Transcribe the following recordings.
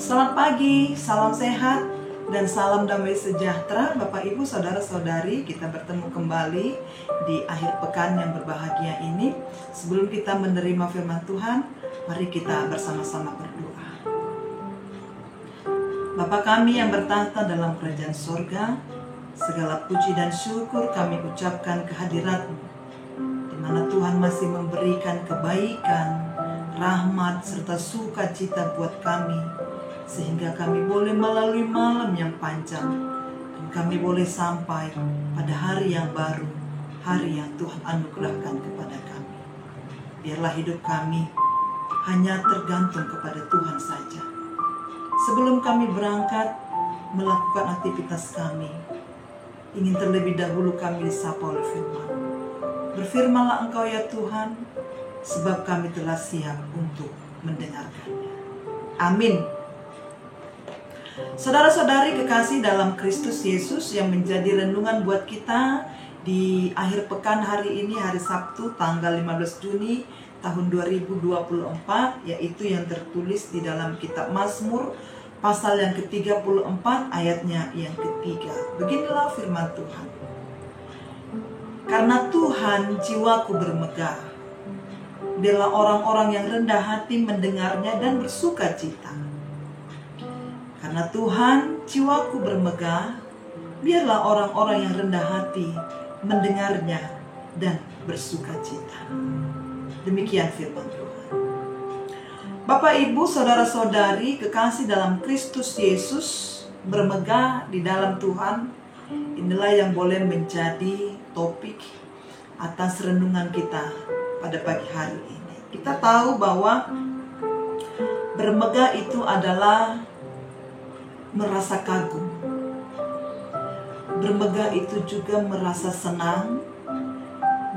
Selamat pagi, salam sehat, dan salam damai sejahtera Bapak Ibu Saudara-saudari. Kita bertemu kembali di akhir pekan yang berbahagia ini. Sebelum kita menerima firman Tuhan, mari kita bersama-sama berdoa. Bapa kami yang bertahta dalam kerajaan sorga, segala puji dan syukur kami ucapkan kehadirat-Mu, di mana Tuhan masih memberikan kebaikan, rahmat, serta sukacita buat kami, sehingga kami boleh melalui malam yang panjang, dan kami boleh sampai pada hari yang baru, hari yang Tuhan anugerahkan kepada kami. Biarlah hidup kami hanya tergantung kepada Tuhan saja. Sebelum kami berangkat melakukan aktivitas kami, ingin terlebih dahulu kami disapa oleh firman. Berfirmanlah Engkau ya Tuhan, sebab kami telah siap untuk mendengarkannya. Amin. Saudara-saudari kekasih dalam Kristus Yesus yang menjadi renungan buat kita di akhir pekan hari ini, hari Sabtu tanggal 15 Juni tahun 2024, yaitu yang tertulis di dalam kitab Mazmur pasal yang ke-34 ayatnya yang ketiga. Beginilah firman Tuhan. Karena Tuhan jiwaku bermegah, biarlah orang-orang yang rendah hati mendengarnya dan bersuka cita. Karena Tuhan jiwaku bermegah, biarlah orang-orang yang rendah hati mendengarnya dan bersuka cita. Demikian firman Tuhan. Bapak, Ibu, Saudara-saudari kekasih dalam Kristus Yesus, bermegah di dalam Tuhan. Inilah yang boleh menjadi topik atas renungan kita pada pagi hari ini. Kita tahu bahwa bermegah itu adalah merasa kagum. Bermegah itu juga merasa senang.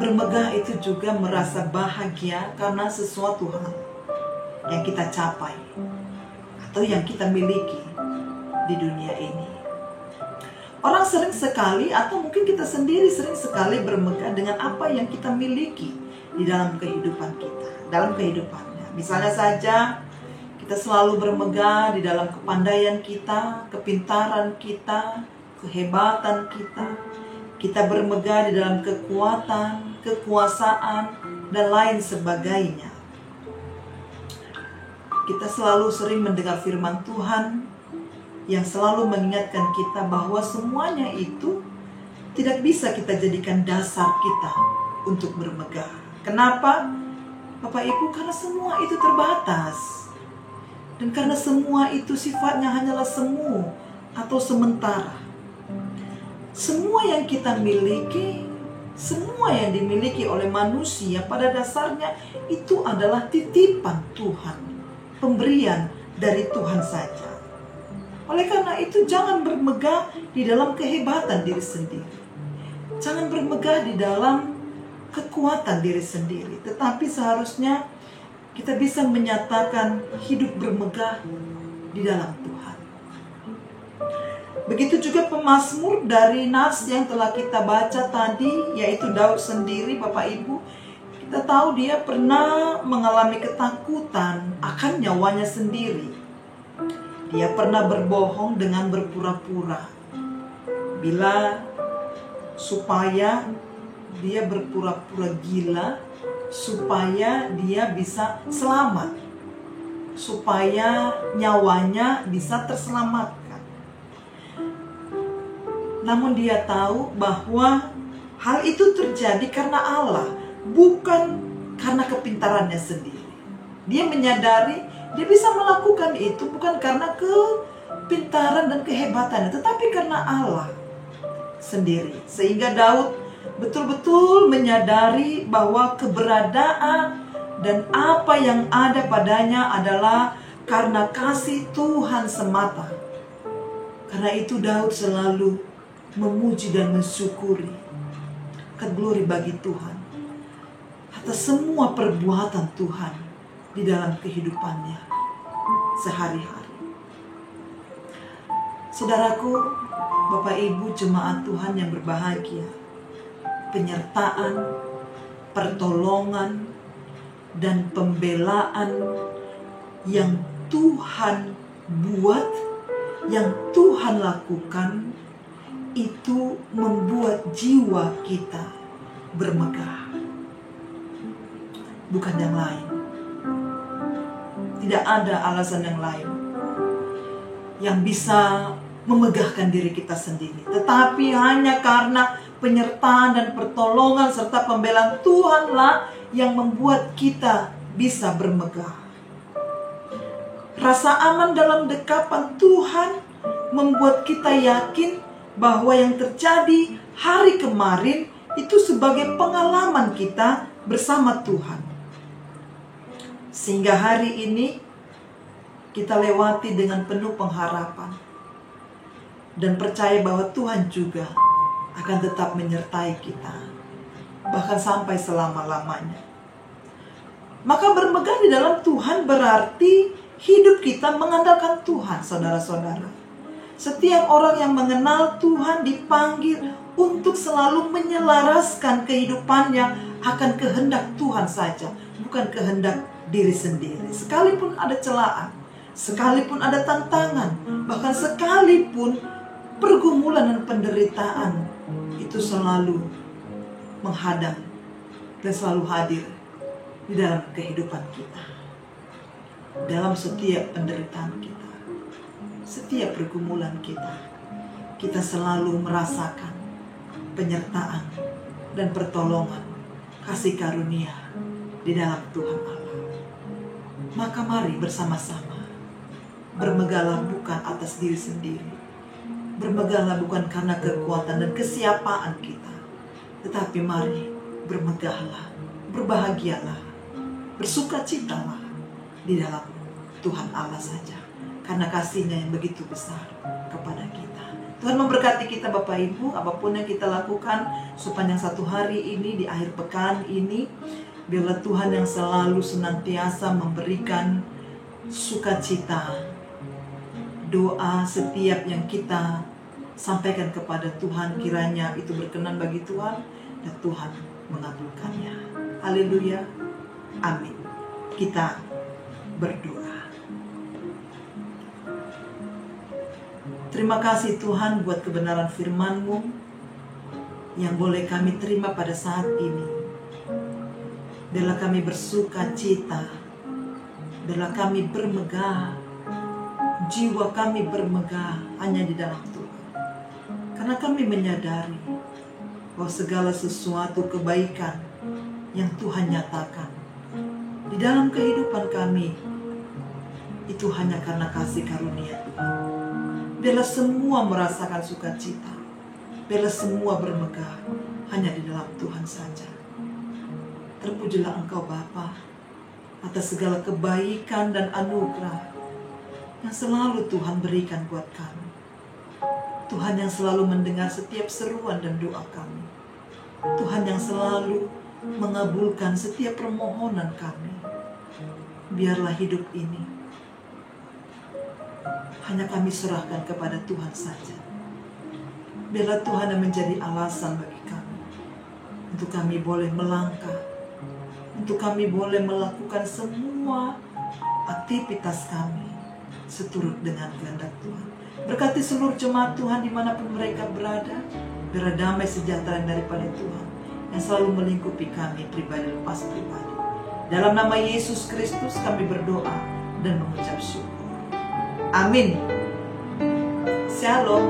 Bermegah itu juga merasa bahagia karena sesuatu hal yang kita capai atau yang kita miliki di dunia ini. Orang sering sekali, atau mungkin kita sendiri sering sekali bermegah dengan apa yang kita miliki di dalam kehidupan kita, dalam kehidupannya. Misalnya saja, kita selalu bermegah di dalam kepandaian kita, kepintaran kita, kehebatan kita. Kita bermegah di dalam kekuatan, kekuasaan, dan lain sebagainya. Kita selalu sering mendengar firman Tuhan yang selalu mengingatkan kita bahwa semuanya itu tidak bisa kita jadikan dasar kita untuk bermegah. Kenapa? Bapak Ibu, karena semua itu terbatas. Dan karena semua itu sifatnya hanyalah semu atau sementara. Semua yang kita miliki, semua yang dimiliki oleh manusia pada dasarnya itu adalah titipan Tuhan, pemberian dari Tuhan saja. Oleh karena itu jangan bermegah di dalam kehebatan diri sendiri. Jangan bermegah di dalam kekuatan diri sendiri. Tetapi seharusnya kita bisa menyatakan hidup bermegah di dalam Tuhan. Begitu juga pemazmur dari nas yang telah kita baca tadi, yaitu Daud sendiri, Bapak Ibu. Kita tahu dia pernah mengalami ketakutan akan nyawanya sendiri. Dia pernah berbohong dengan berpura-pura. Supaya dia berpura-pura gila, supaya dia bisa selamat, supaya nyawanya bisa terselamatkan. Namun dia tahu bahwa hal itu terjadi karena Allah, bukan karena kepintarannya sendiri. Dia menyadari dia bisa melakukan itu bukan karena kepintaran dan kehebatannya, tetapi karena Allah sendiri. Sehingga Daud betul-betul menyadari bahwa keberadaan dan apa yang ada padanya adalah karena kasih Tuhan semata. Karena itu Daud selalu memuji dan mensyukuri, glory bagi Tuhan atas semua perbuatan Tuhan di dalam kehidupannya sehari-hari. Saudaraku, Bapak Ibu jemaat Tuhan yang berbahagia, penyertaan, pertolongan, dan pembelaan yang Tuhan buat, yang Tuhan lakukan, itu membuat jiwa kita bermegah. Bukan yang lain. Tidak ada alasan yang lain yang bisa memegahkan diri kita sendiri, tetapi hanya karena penyertaan dan pertolongan serta pembelaan Tuhanlah yang membuat kita bisa bermegah. Rasa aman dalam dekapan Tuhan membuat kita yakin bahwa yang terjadi hari kemarin itu sebagai pengalaman kita bersama Tuhan. Sehingga hari ini kita lewati dengan penuh pengharapan dan percaya bahwa Tuhan juga akan tetap menyertai kita, bahkan sampai selama-lamanya. Maka bermegah di dalam Tuhan berarti hidup kita mengandalkan Tuhan, saudara-saudara. Setiap orang yang mengenal Tuhan dipanggil untuk selalu menyelaraskan kehidupannya akan kehendak Tuhan saja, bukan kehendak diri sendiri. Sekalipun ada celaan, sekalipun ada tantangan, bahkan sekalipun pergumulan dan penderitaan itu selalu menghadang dan selalu hadir di dalam kehidupan kita. Dalam setiap penderitaan kita, setiap pergumulan kita, kita selalu merasakan penyertaan dan pertolongan kasih karunia di dalam Tuhan Allah. Maka mari bersama-sama bermegahlah bukan atas diri sendiri, bermegahlah bukan karena kekuatan dan kesiapaan kita, tetapi mari bermegahlah, berbahagialah, bersukacitalah di dalam Tuhan Allah saja, karena kasih-Nya yang begitu besar kepada kita. Tuhan memberkati kita Bapak Ibu, apapun yang kita lakukan sepanjang satu hari ini, di akhir pekan ini, biarlah Tuhan yang selalu senantiasa memberikan sukacita. Doa setiap yang kita sampaikan kepada Tuhan, kiranya itu berkenan bagi Tuhan dan Tuhan mengabulkannya. Haleluya. Amin. Kita berdoa. Terima kasih Tuhan buat kebenaran firman-Mu yang boleh kami terima pada saat ini. Biarlah kami bersuka cita, biarlah kami bermegah, jiwa kami bermegah hanya di dalam Tuhan. Karena kami menyadari bahwa segala sesuatu kebaikan yang Tuhan nyatakan di dalam kehidupan kami itu hanya karena kasih karunia Tuhan. Biarlah semua merasakan sukacita, biarlah semua bermegah hanya di dalam Tuhan saja. Terpujilah Engkau Bapa atas segala kebaikan dan anugerah yang selalu Tuhan berikan buat kami. Tuhan yang selalu mendengar setiap seruan dan doa kami. Tuhan yang selalu mengabulkan setiap permohonan kami. Biarlah hidup ini hanya kami serahkan kepada Tuhan saja. Biarlah Tuhan yang menjadi alasan bagi kami, untuk kami boleh melangkah, untuk kami boleh melakukan semua aktivitas kami seturut dengan kehendak Tuhan. Berkati seluruh jemaat Tuhan dimanapun mereka berada. Biar damai sejahtera daripada Tuhan yang selalu melingkupi kami pribadi lepas pribadi. Dalam nama Yesus Kristus kami berdoa dan mengucap syukur. Amin. Shalom.